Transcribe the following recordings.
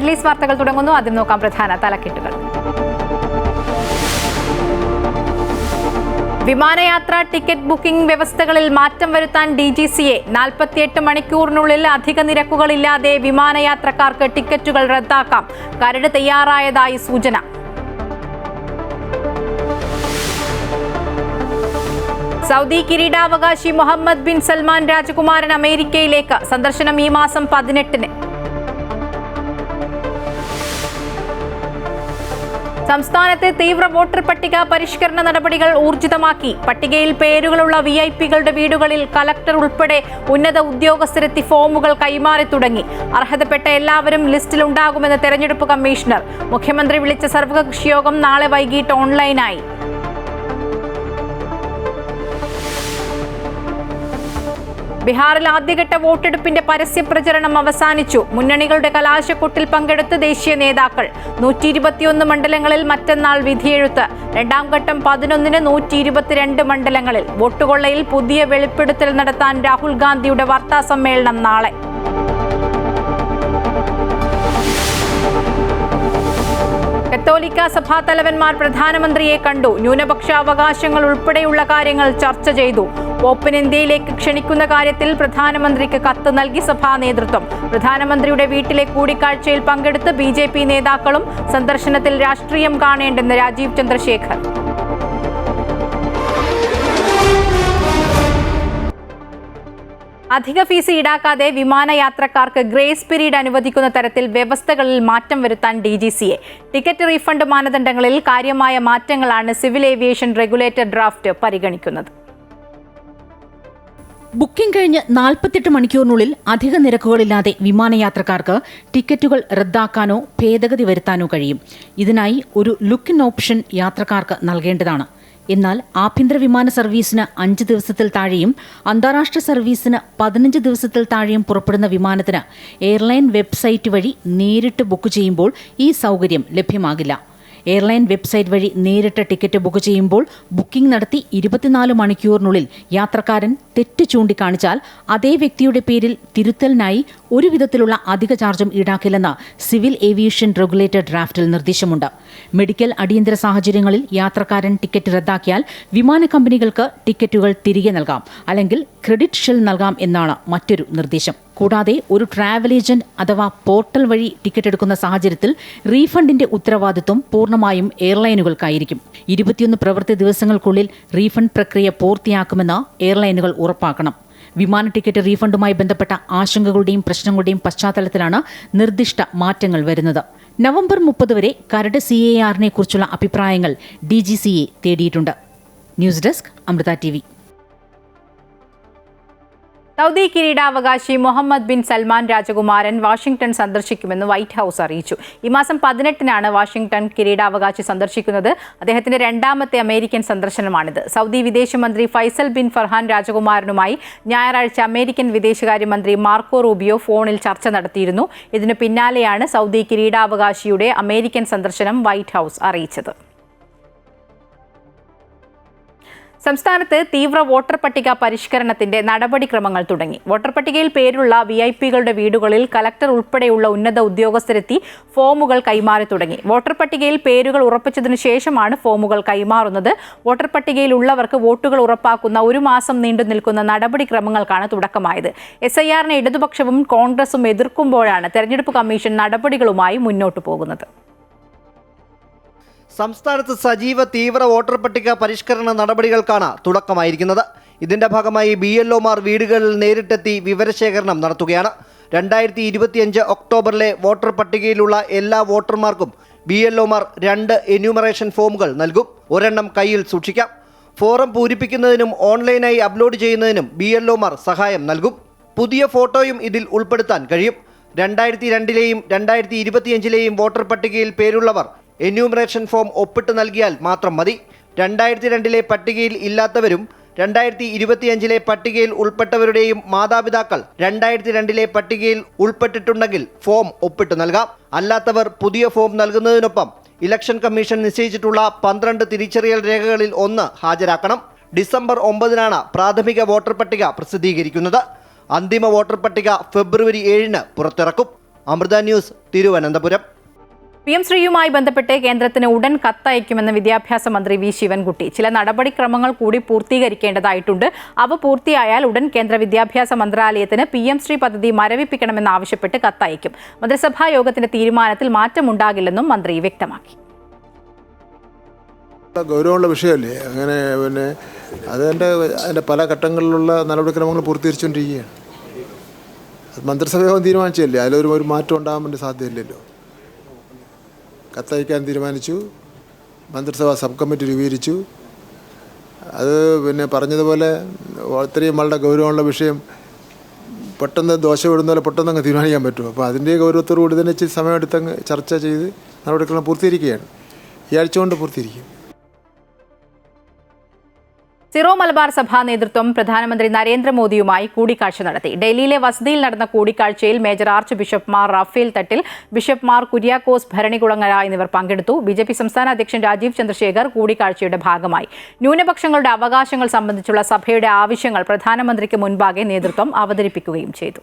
Middle east വാർത്തകൾ തുടങ്ങുന്നു. ആദ്യം നോക്കാം പ്രധാന തലക്കെട്ടുകൾ. വിമാനയാത്ര ടിക്കറ്റ് ബുക്കിംഗ് വ്യവസ്ഥകളിൽ മാറ്റം വരുത്താൻ DGCA. 48 മണിക്കൂറിനുള്ളിൽ അധിക നിരക്കുകളില്ലാതെ വിമാനയാത്രക്കാർക്ക് ടിക്കറ്റുകൾ റദ്ദാക്കാം. കരട് തയ്യാറായതായി സൂചന. സൗദി കിരീടാവകാശി മുഹമ്മദ് ബിൻ സൽമാൻ രാജകുമാരൻ അമേരിക്കയിലേക്ക്. സന്ദർശനം ഈ മാസം 18-ന്. സംസ്ഥാനത്തെ തീവ്ര വോട്ടർ പട്ടിക പരിഷ്കരണ നടപടികൾ ഊർജിതമാക്കി. പട്ടികയിൽ പേരുകളുള്ള VIP-കളുടെ വീടുകളിൽ കളക്ടർ ഉൾപ്പെടെ ഉന്നത ഉദ്യോഗസ്ഥരെത്തി ഫോമുകൾ കൈമാറി തുടങ്ങി. അർഹതപ്പെട്ട എല്ലാവരും ലിസ്റ്റിലുണ്ടാകുമെന്ന് തെരഞ്ഞെടുപ്പ് കമ്മീഷണർ. മുഖ്യമന്ത്രി വിളിച്ച സർവകക്ഷി യോഗം നാളെ വൈകിട്ട് ഓൺലൈനായി. ബീഹാറിൽ ആദ്യഘട്ട വോട്ടെടുപ്പിന്റെ പരസ്യ പ്രചരണം അവസാനിച്ചു. മുന്നണികളുടെ കലാശക്കൊട്ടിൽ പങ്കെടുത്ത് ദേശീയ നേതാക്കൾ. 121 മണ്ഡലങ്ങളിൽ മറ്റന്നാൾ വിധിയെഴുത്ത്. രണ്ടാം ഘട്ടം 11-ന് 122 മണ്ഡലങ്ങളിൽ. വോട്ടുകൊള്ളയിൽ പുതിയ വെളിപ്പെടുത്തൽ നടത്താൻ രാഹുൽ ഗാന്ധിയുടെ വാർത്താ സമ്മേളനം നാളെ. കത്തോലിക്ക സഭാ തലവന്മാർ പ്രധാനമന്ത്രിയെ കണ്ടു. ന്യൂനപക്ഷ അവകാശങ്ങൾ ഉൾപ്പെടെയുള്ള കാര്യങ്ങൾ ചർച്ച ചെയ്തു. പോപ്പിന് ഇന്ത്യയിലേക്ക് ക്ഷണിക്കുന്ന കാര്യത്തിൽ പ്രധാനമന്ത്രിക്ക് കത്ത് നൽകി സഭാ നേതൃത്വം. പ്രധാനമന്ത്രിയുടെ വീട്ടിലെ കൂടിക്കാഴ്ചയിൽ പങ്കെടുത്ത് BJP നേതാക്കളും. സന്ദർശനത്തിൽ രാഷ്ട്രീയം കാണേണ്ടെന്ന് രാജീവ് ചന്ദ്രശേഖർ. അധിക ഫീസ് ഈടാക്കാതെ വിമാനയാത്രക്കാർക്ക് ഗ്രേസ് പീരീഡ് അനുവദിക്കുന്ന തരത്തിൽ വ്യവസ്ഥകളിൽ മാറ്റം വരുത്താൻ DGCA. ടിക്കറ്റ് റീഫണ്ട് മാനദണ്ഡങ്ങളിൽ കാര്യമായ മാറ്റങ്ങളാണ് സിവിൽ ഏവിയേഷൻ റെഗുലേറ്റർ ഡ്രാഫ്റ്റ് പരിഗണിക്കുന്നത്. ബുക്കിംഗ് കഴിഞ്ഞ് 48 മണിക്കൂറിനുള്ളിൽ അധിക നിരക്കുകളില്ലാതെ വിമാനയാത്രക്കാർക്ക് ടിക്കറ്റുകൾ റദ്ദാക്കാനോ ഭേദഗതി വരുത്താനോ കഴിയും. ഇതിനായി ഒരു ലുക്ക് ഇൻ ഓപ്ഷൻ യാത്രക്കാർക്ക് നൽകേണ്ടതാണ്. എന്നാൽ ആഭ്യന്തര വിമാന സർവീസിന് 5 ദിവസത്തിൽ താഴെയും അന്താരാഷ്ട്ര സർവീസിന് 15 ദിവസത്തിൽ താഴെയും പുറപ്പെടുന്ന വിമാനത്തിന് എയർലൈൻ വെബ്സൈറ്റ് വഴി നേരിട്ട് ബുക്ക് ചെയ്യുമ്പോൾ ഈ സൗകര്യം ലഭ്യമാകില്ല. എയർലൈൻ വെബ്സൈറ്റ് വഴി നേരിട്ട് ടിക്കറ്റ് ബുക്ക് ചെയ്യുമ്പോൾ ബുക്കിംഗ് നടത്തി 24 മണിക്കൂറിനുള്ളിൽ യാത്രക്കാരൻ തെറ്റ് ചൂണ്ടിക്കാണിച്ചാൽ അതേ വ്യക്തിയുടെ പേരിൽ തിരുത്തലിനായി ഒരു വിധത്തിലുള്ള അധിക ചാർജും ഈടാക്കില്ലെന്ന് സിവിൽ ഏവിയേഷൻ റെഗുലേറ്റർ ഡ്രാഫ്റ്റിൽ നിർദ്ദേശമുണ്ട്. മെഡിക്കൽ അടിയന്തര സാഹചര്യങ്ങളിൽ യാത്രക്കാരൻ ടിക്കറ്റ് റദ്ദാക്കിയാൽ വിമാന കമ്പനികൾക്ക് ടിക്കറ്റുകൾ തിരികെ നൽകാം, അല്ലെങ്കിൽ ക്രെഡിറ്റ് ഷെൽ നൽകാം എന്നാണ് മറ്റൊരു നിർദ്ദേശം. കൂടാതെ ഒരു ട്രാവൽ ഏജന്റ് അഥവാ പോർട്ടൽ വഴി ടിക്കറ്റ് എടുക്കുന്ന സാഹചര്യത്തിൽ റീഫണ്ടിന്റെ ഉത്തരവാദിത്വം പൂർണ്ണമായും എയർലൈനുകൾക്കായിരിക്കും. 21 പ്രവൃത്തി ദിവസങ്ങൾക്കുള്ളിൽ റീഫണ്ട് പ്രക്രിയ പൂർത്തിയാക്കുമെന്ന് എയർലൈനുകൾ ഉറപ്പാക്കണം. വിമാന ടിക്കറ്റ് റീഫണ്ടുമായി ബന്ധപ്പെട്ട ആശങ്കകളുടെയും പ്രശ്നങ്ങളുടെയും പശ്ചാത്തലത്തിലാണ് നിർദ്ദിഷ്ട മാറ്റങ്ങൾ വരുന്നത്. നവംബർ 30 വരെ കരട് CAR-നെ കുറിച്ചുള്ള അഭിപ്രായങ്ങൾ DGCA തേടിയിട്ടുണ്ട്. News desk Amrita TV. Saudi കിരീടാവകാശി മുഹമ്മദ് ബിൻ സൽമാൻ രാജകുമാരൻ വാഷിംഗ്ടൺ സന്ദർശിക്കുമെന്ന് വൈറ്റ് ഹൌസ് അറിയിച്ചു. ഈ മാസം 18-നാണ് വാഷിംഗ്ടൺ കിരീടാവകാശി സന്ദർശിക്കുന്നത്. അദ്ദേഹത്തിന്റെ രണ്ടാമത്തെ അമേരിക്കൻ സന്ദർശനമാണിത്. സൗദി വിദേശമന്ത്രി ഫൈസൽ ബിൻ ഫർഹാൻ രാജകുമാരനുമായി ഞായറാഴ്ച അമേരിക്കൻ വിദേശകാര്യമന്ത്രി മാർക്കോ റൂബിയോ ഫോണിൽ ചർച്ച നടത്തിയിരുന്നു. ഇതിനു പിന്നാലെയാണ് സൗദി കിരീടാവകാശിയുടെ അമേരിക്കൻ സന്ദർശനം വൈറ്റ് ഹൌസ് അറിയിച്ചത്. സംസ്ഥാനത്ത് തീവ്ര വോട്ടർ പട്ടിക പരിഷ്കരണത്തിന്റെ നടപടിക്രമങ്ങൾ തുടങ്ങി. വോട്ടർ പട്ടികയിൽ പേരുള്ള VIP-കളുടെ വീടുകളിൽ കളക്ടർ ഉൾപ്പെടെയുള്ള ഉന്നത ഉദ്യോഗസ്ഥരെത്തി ഫോമുകൾ കൈമാറി തുടങ്ങി. വോട്ടർ പട്ടികയിൽ പേരുകൾ ഉറപ്പിച്ചതിനു ശേഷമാണ് ഫോമുകൾ കൈമാറുന്നത്. വോട്ടർ പട്ടികയിലുള്ളവർക്ക് വോട്ടുകൾ ഉറപ്പാക്കുന്ന 1 മാസം നീണ്ടു നിൽക്കുന്ന നടപടിക്രമങ്ങൾക്കാണ് തുടക്കമായത്. SIR-നെ ഇടതുപക്ഷവും കോൺഗ്രസും എതിർക്കുമ്പോഴാണ് തെരഞ്ഞെടുപ്പ് കമ്മീഷൻ നടപടികളുമായി മുന്നോട്ടു പോകുന്നത്. സംസ്ഥാനത്ത് സജീവ തീവ്ര വോട്ടർ പട്ടിക പരിഷ്കരണ നടപടികൾക്കാണ് തുടക്കമായിരിക്കുന്നത്. ഇതിന്റെ ഭാഗമായി BLOമാർ വീടുകളിൽ നേരിട്ടെത്തി വിവരശേഖരണം നടത്തുകയാണ്. 2025 ഒക്ടോബറിലെ വോട്ടർ പട്ടികയിലുള്ള എല്ലാ വോട്ടർമാർക്കും BLOമാർ 2 എന്യൂമറേഷൻ ഫോമുകൾ നൽകും. ഒരെണ്ണം കയ്യിൽ സൂക്ഷിക്കാം. ഫോറം പൂരിപ്പിക്കുന്നതിനും ഓൺലൈനായി അപ്ലോഡ് ചെയ്യുന്നതിനും BLOമാർ സഹായം നൽകും. പുതിയ ഫോട്ടോയും ഇതിൽ ഉൾപ്പെടുത്താൻ കഴിയും. 2002-ലെയും 2025-ലെയും വോട്ടർ പട്ടികയിൽ പേരുള്ളവർ എന്യൂമറേഷൻ ഫോം ഒപ്പിട്ട് നൽകിയാൽ മാത്രം മതി. 2002-ലെ പട്ടികയിൽ ഇല്ലാത്തവരും 2025-ലെ പട്ടികയിൽ ഉൾപ്പെട്ടവരുടെയും മാതാപിതാക്കൾ 2002-ലെ പട്ടികയിൽ ഉൾപ്പെട്ടിട്ടുണ്ടെങ്കിൽ ഫോം ഒപ്പിട്ട് നൽകാം. അല്ലാത്തവർ പുതിയ ഫോം നൽകുന്നതിനൊപ്പം ഇലക്ഷൻ കമ്മീഷൻ നിശ്ചയിച്ചിട്ടുള്ള 12 തിരിച്ചറിയൽ രേഖകളിൽ ഒന്ന് ഹാജരാക്കണം. ഡിസംബർ 9-നാണ് പ്രാഥമിക വോട്ടർ പട്ടിക പ്രസിദ്ധീകരിക്കുന്നത്. അന്തിമ വോട്ടർ പട്ടിക ഫെബ്രുവരി 7-ന് പുറത്തിറക്കും. അമൃത ന്യൂസ്, തിരുവനന്തപുരം. PM ശ്രീയുമായി ബന്ധപ്പെട്ട് കേന്ദ്രത്തിന് ഉടൻ കത്തയക്കുമെന്ന് വിദ്യാഭ്യാസ മന്ത്രി വി ശിവൻകുട്ടി. ചില നടപടിക്രമങ്ങൾ കൂടി പൂർത്തീകരിക്കേണ്ടതായിട്ടുണ്ട്. അവ പൂർത്തിയായാൽ ഉടൻ കേന്ദ്ര വിദ്യാഭ്യാസ മന്ത്രാലയത്തിന് PM ശ്രീ പദ്ധതി മരവിപ്പിക്കണമെന്നാവശ്യപ്പെട്ട് കത്തയക്കും. മന്ത്രിസഭാ യോഗത്തിന്റെ തീരുമാനത്തിൽ മാറ്റമുണ്ടാകില്ലെന്നും മന്ത്രി വ്യക്തമാക്കി. ഗൗരവമുള്ള വിഷയമല്ലേ, അങ്ങനെ പിന്നെ അതിൻ്റെ പല ഘട്ടങ്ങളിലുള്ള നടപടിക്രമങ്ങൾ പൂർത്തീകരിച്ചുകൊണ്ടിരിക്കുകയാണ്. അത് മന്ത്രിസഭയോഗം തീരുമാനിച്ചല്ലേ, അതിലൊരു മാറ്റം ഉണ്ടാകാൻ വേണ്ടി സാധ്യതയില്ലല്ലോ. കത്തയക്കാൻ തീരുമാനിച്ചു, മന്ത്രിസഭ സബ് കമ്മിറ്റി രൂപീകരിച്ചു. അത് പിന്നെ പറഞ്ഞതുപോലെ ഇത്രയും വളരെ ഗൗരവമുള്ള വിഷയം പെട്ടെന്ന് ദോശ വിടുന്ന പോലെ പെട്ടെന്ന് അങ്ങ് തീരുമാനിക്കാൻ പറ്റുമോ? അപ്പോൾ അതിൻ്റെ ഗൗരവത്തോടു കൂടി തന്നെ ഇച്ചിരി സമയമെടുത്തങ്ങ് ചർച്ച ചെയ്ത് നടപടിക്രമം പൂർത്തീകരിക്കുകയാണ്. ഈ ആഴ്ച കൊണ്ട് പൂർത്തീകരിക്കും. സിറോ മലബാർ സഭാ നേതൃത്വം പ്രധാനമന്ത്രി നരേന്ദ്രമോദിയുമായി കൂടിക്കാഴ്ച നടത്തി. ഡൽഹിയിലെ വസതിയിൽ നടന്ന കൂടിക്കാഴ്ചയിൽ major archbishop Mar Raphael Thattil, bishop Mar Kuriakose Bharanikulangara എന്നിവർ പങ്കെടുത്തു. BJP സംസ്ഥാന അധ്യക്ഷൻ രാജീവ് ചന്ദ്രശേഖർ കൂടിക്കാഴ്ചയുടെ ഭാഗമായി ന്യൂനപക്ഷങ്ങളുടെ അവകാശങ്ങൾ സംബന്ധിച്ചുള്ള സഭയുടെ ആവശ്യങ്ങൾ പ്രധാനമന്ത്രിക്ക് മുൻപാകെ നേതൃത്വം അവതരിപ്പിക്കുകയും ചെയ്തു.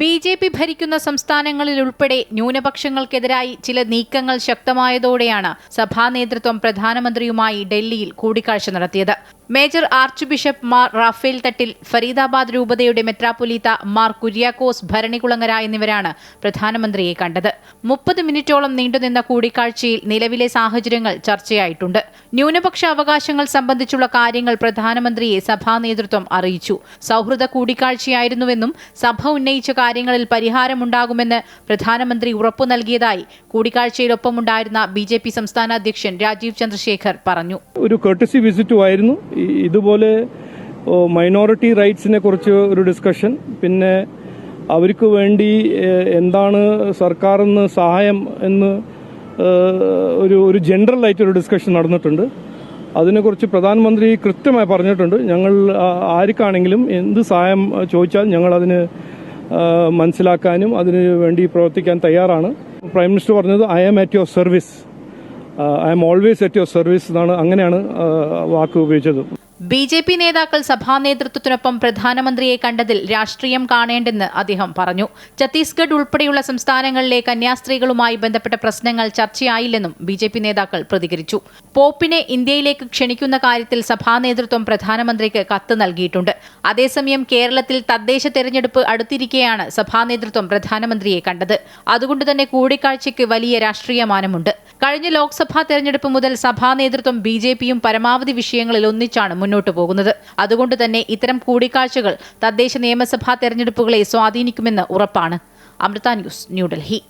BJP ഭരിക്കുന്ന സംസ്ഥാനങ്ങളിൽ ഉൾപ്പെടെ ന്യൂനപക്ഷങ്ങൾക്കെതിരായി ചില നീക്കങ്ങൾ ശക്തമായതോടെയാണ് സഭാ നേതൃത്വം പ്രധാനമന്ത്രിയുമായി ഡൽഹിയിൽ കൂടിക്കാഴ്ച നടത്തിയത്. Major archbishop Mar Raphael Thattil, Faridabad രൂപതയുടെ മെത്രാപ്പൊലീത്ത മാർ കുര്യാക്കോസ് ഭരണികുളങ്ങര എന്നിവരാണ് പ്രധാനമന്ത്രിയെ കണ്ടത്. 30 മിനിറ്റോളം നീണ്ടുനിന്ന കൂടിക്കാഴ്ചയിൽ നിലവിലെ സാഹചര്യങ്ങൾ ചർച്ചയായിട്ടുണ്ട്. ന്യൂനപക്ഷ അവകാശങ്ങൾ സംബന്ധിച്ചുള്ള കാര്യങ്ങൾ പ്രധാനമന്ത്രിയെ സഭാ നേതൃത്വം അറിയിച്ചു. സൗഹൃദ കൂടിക്കാഴ്ചയായിരുന്നുവെന്നും സഭ ഉന്നയിച്ച കാര്യങ്ങളിൽ പരിഹാരമുണ്ടാകുമെന്ന് പ്രധാനമന്ത്രി ഉറപ്പു നൽകിയതായി കൂടിക്കാഴ്ചയിലൊപ്പമുണ്ടായിരുന്ന BJP സംസ്ഥാന അധ്യക്ഷൻ രാജീവ് ചന്ദ്രശേഖർ പറഞ്ഞു. ഒരു കർട്ടസി വിസിറ്റുമായിരുന്നു. ഇതുപോലെ മൈനോറിറ്റി റൈറ്റ്സിനെ കുറിച്ച് ഒരു ഡിസ്കഷൻ, പിന്നെ അവർക്ക് വേണ്ടി എന്താണ് സർക്കാരിന് സഹായം എന്ന് ഒരു ജനറൽ ആയിട്ടൊരു ഡിസ്കഷൻ നടന്നിട്ടുണ്ട്. അതിനെക്കുറിച്ച് പ്രധാനമന്ത്രി കൃത്യമായി പറഞ്ഞിട്ടുണ്ട്. ഞങ്ങൾ ആർക്കാണെങ്കിലും എന്ത് സഹായം ചോദിച്ചാൽ ഞങ്ങൾ അതിന് മനസ്സിലാക്കാനും അതിന് വേണ്ടി പ്രവർത്തിക്കാൻ തയ്യാറാണ്. പ്രൈം മിനിസ്റ്റർ പറഞ്ഞത് I am at your service, I am always at your service എന്നാണ്, അങ്ങനെയാണ് വാക്ക് ഉപയോഗിച്ചത്. BJP നേതാക്കൾ സഭാ നേതൃത്വത്തിനൊപ്പം പ്രധാനമന്ത്രിയെ കണ്ടതിൽ രാഷ്ട്രീയം കാണേണ്ടെന്ന് അദ്ദേഹം പറഞ്ഞു. ഛത്തീസ്ഗഡ് ഉൾപ്പെടെയുള്ള സംസ്ഥാനങ്ങളിലെ കന്യാസ്ത്രീകളുമായി ബന്ധപ്പെട്ട പ്രശ്നങ്ങൾ ചർച്ചയായില്ലെന്നും BJP നേതാക്കൾ പ്രതികരിച്ചു. പോപ്പിനെ ഇന്ത്യയിലേക്ക് ക്ഷണിക്കുന്ന കാര്യത്തിൽ സഭാ നേതൃത്വം പ്രധാനമന്ത്രിക്ക് കത്ത് നൽകിയിട്ടുണ്ട്. അതേസമയം കേരളത്തിൽ തദ്ദേശ തെരഞ്ഞെടുപ്പ് അടുത്തിരിക്കെയാണ് സഭാ നേതൃത്വം പ്രധാനമന്ത്രിയെ കണ്ടത്. അതുകൊണ്ട് തന്നെ കൂടിക്കാഴ്ചയ്ക്ക് വലിയ രാഷ്ട്രീയ മാനമുണ്ട്. കഴിഞ്ഞ ലോക്സഭാ തെരഞ്ഞെടുപ്പ് മുതൽ സഭാ നേതൃത്വം BJPയും പരമാവധി വിഷയങ്ങളിൽ ഒന്നിച്ചാണ് മുന്നോട്ടു പോകുന്നത്. അതുകൊണ്ട് തന്നെ ഇത്തരം കൂടിക്കാഴ്ചകൾ തദ്ദേശ നിയമസഭാ തെരഞ്ഞെടുപ്പുകളെ സ്വാധീനിക്കുമെന്ന് ഉറപ്പാണ്. അമൃത ന്യൂസ്, ന്യൂഡൽഹി.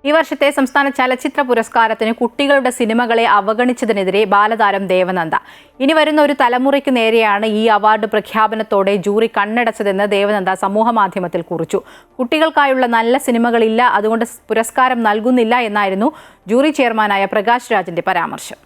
ഈ വർഷത്തെ സംസ്ഥാന ചലച്ചിത്ര പുരസ്കാരത്തിന് കുട്ടികളുടെ സിനിമകളെ അവഗണിച്ചതിനെതിരെ ബാലതാരം ദേവനന്ദ. ഇനി വരുന്ന ഒരു തലമുറയ്ക്ക് നേരെയാണ് ഈ അവാർഡ് പ്രഖ്യാപനത്തോടെ ജൂറി കണ്ണടച്ചതെന്ന് ദേവനന്ദ സമൂഹമാധ്യമത്തിൽ കുറിച്ചു. കുട്ടികൾക്കായുള്ള നല്ല സിനിമകളില്ല, അതുകൊണ്ട് പുരസ്കാരം നൽകുന്നില്ല എന്നായിരുന്നു ജൂറി ചെയർമാനായ പ്രകാശ് രാജിന്റെ പരാമർശം.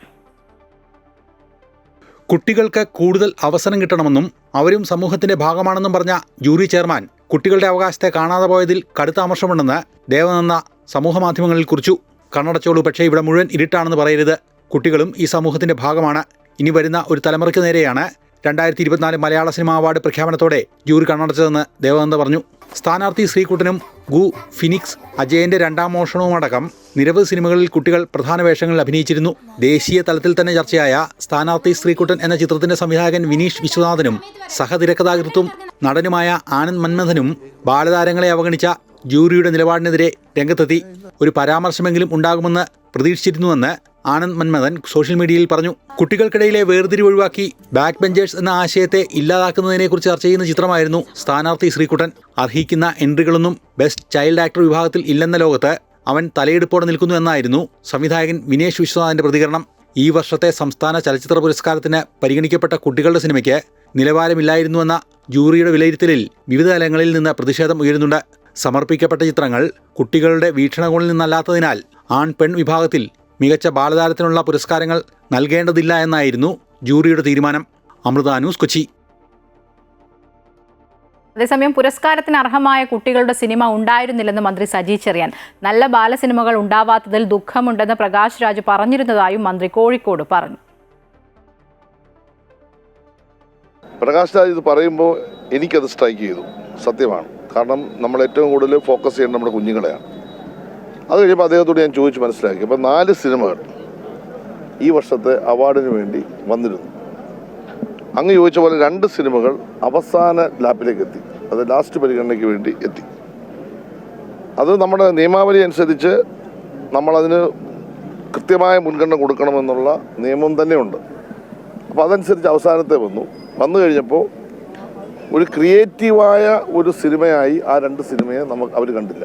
കുട്ടികൾക്ക് കൂടുതൽ അവസരം കിട്ടണമെന്നും അവരും സമൂഹത്തിന്റെ ഭാഗമാണെന്നും പറഞ്ഞ ജൂറി ചെയർമാൻ കുട്ടികളുടെ അവകാശത്തെ കാണാതെ പോയതിൽ കടുത്ത അമർഷമുണ്ടെന്ന് ദേവനന്ദ സമൂഹമാധ്യമങ്ങളിൽ കുറിച്ചു. കണ്ണടച്ചോളൂ, പക്ഷേ ഇവിടെ മുഴുവൻ ഇരുട്ടാണെന്ന് പറയരുത്. കുട്ടികളും ഈ സമൂഹത്തിന്റെ ഭാഗമാണ്. ഇനി വരുന്ന ഒരു തലമുറയ്ക്ക് നേരെയാണ് 2024 മലയാള സിനിമാ അവാർഡ് പ്രഖ്യാപനത്തോടെ ജൂറി കണ്ണടച്ചതെന്ന് ദേവനന്ദ പറഞ്ഞു. സ്ഥാനാർത്ഥി ശ്രീകുട്ടനും ഗു, ഫിനിക്സ്, അജയന്റെ രണ്ടാം മോഷണവുമടക്കം നിരവധി സിനിമകളിൽ കുട്ടികൾ പ്രധാന വേഷങ്ങളിൽ അഭിനയിച്ചിരുന്നു. ദേശീയ തലത്തിൽ തന്നെ ചർച്ചയായ സ്ഥാനാർത്ഥി ശ്രീകുട്ടൻ എന്ന ചിത്രത്തിന്റെ സംവിധായകൻ വിനീഷ് വിശ്വനാഥനും സഹതിരക്കഥാകൃത്തും നടനുമായ ആനന്ദ് മന്മഥനും ബാലതാരങ്ങളെ അവഗണിച്ച ജൂറിയുടെ നിലപാടിനെതിരെ രംഗത്തെത്തി. ഒരു പരാമർശമെങ്കിലും ഉണ്ടാകുമെന്ന് പ്രതീക്ഷിച്ചിരുന്നുവെന്ന് ആനന്ദ് മന്മഥൻ സോഷ്യൽ മീഡിയയിൽ പറഞ്ഞു. കുട്ടികൾക്കിടയിലെ വേർതിരിവ് ഒഴിവാക്കി ബാക്ക് ബെഞ്ചേഴ്സ് എന്ന ആശയത്തെ ഇല്ലാതാക്കുന്നതിനെക്കുറിച്ച് ചർച്ച ചെയ്യുന്ന ചിത്രമായിരുന്നു സ്ഥാനാർത്ഥി ശ്രീകുട്ടൻ. അർഹിക്കുന്ന എൻട്രികളൊന്നും ബെസ്റ്റ് ചൈൽഡ് ആക്ടർ വിഭാഗത്തിൽ ഇല്ലെന്ന ലോകത്ത് അവൻ തലയെടുപ്പോടെ നിൽക്കുന്നു എന്നായിരുന്നു സംവിധായകൻ വിനേഷ് വിശ്വനാഥിന്റെ പ്രതികരണം. ഈ വർഷത്തെ സംസ്ഥാന ചലച്ചിത്ര പുരസ്കാരത്തിന് പരിഗണിക്കപ്പെട്ട കുട്ടികളുടെ സിനിമയ്ക്ക് നിലവാരമില്ലായിരുന്നുവെന്ന ജൂറിയുടെ വിലയിരുത്തലിൽ വിവിധ തലങ്ങളിൽ നിന്ന് പ്രതിഷേധം ഉയരുന്നുണ്ട്. സമർപ്പിക്കപ്പെട്ട ചിത്രങ്ങൾ കുട്ടികളുടെ വീക്ഷണകോണിൽ നിന്നല്ലാത്തതിനാൽ ആൺ പെൺ വിഭാഗത്തിൽ മികച്ച ബാലതാരത്തിനുള്ള പുരസ്കാരങ്ങൾ നൽകേണ്ടതില്ല എന്നായിരുന്നു ജൂറിയുടെ തീരുമാനം. അമൃത ന്യൂസ്, കൊച്ചി. അതേസമയം പുരസ്കാരത്തിന് അർഹമായ കുട്ടികളുടെ സിനിമ ഉണ്ടായിരുന്നില്ലെന്ന് മന്ത്രി സജി ചെറിയാൻ. നല്ല ബാലസിനിമകൾ ഉണ്ടാവാത്തതിൽ ദുഃഖമുണ്ടെന്ന് പ്രകാശ് രാജ് പറഞ്ഞിരുന്നതായും മന്ത്രി കോഴിക്കോട് പറഞ്ഞു. പ്രകാശ് രാജ് ഇത് പറയുമ്പോൾ എനിക്കത് സ്ട്രൈക്ക് ചെയ്തു. സത്യമാണ്. കാരണം നമ്മൾ ഏറ്റവും കൂടുതൽ ഫോക്കസ് ചെയ്യേണ്ടത് നമ്മുടെ കുഞ്ഞുങ്ങളെയാണ്. അത് കഴിയുമ്പോൾ അദ്ദേഹത്തോട് ഞാൻ ചോദിച്ച് മനസ്സിലാക്കി. അപ്പോൾ 4 സിനിമകൾ ഈ വർഷത്തെ അവാർഡിന് വേണ്ടി വന്നിരുന്നു. അങ്ങ് ചോദിച്ച പോലെ 2 സിനിമകൾ അവസാന ലാപ്പിലേക്ക് എത്തി, അത് ലാസ്റ്റ് പരിഗണനയ്ക്ക് വേണ്ടി എത്തി. അത് നമ്മുടെ നിയമാവലി അനുസരിച്ച് നമ്മളതിന് കൃത്യമായ മുൻഗണന കൊടുക്കണമെന്നുള്ള നിയമം തന്നെയുണ്ട്. അപ്പോൾ അതനുസരിച്ച് അവസാനത്തെ വന്നു കഴിഞ്ഞപ്പോൾ ഒരു ക്രിയേറ്റീവായ ഒരു സിനിമയായി ആ 2 സിനിമയെ അവർ കണ്ടില്ല.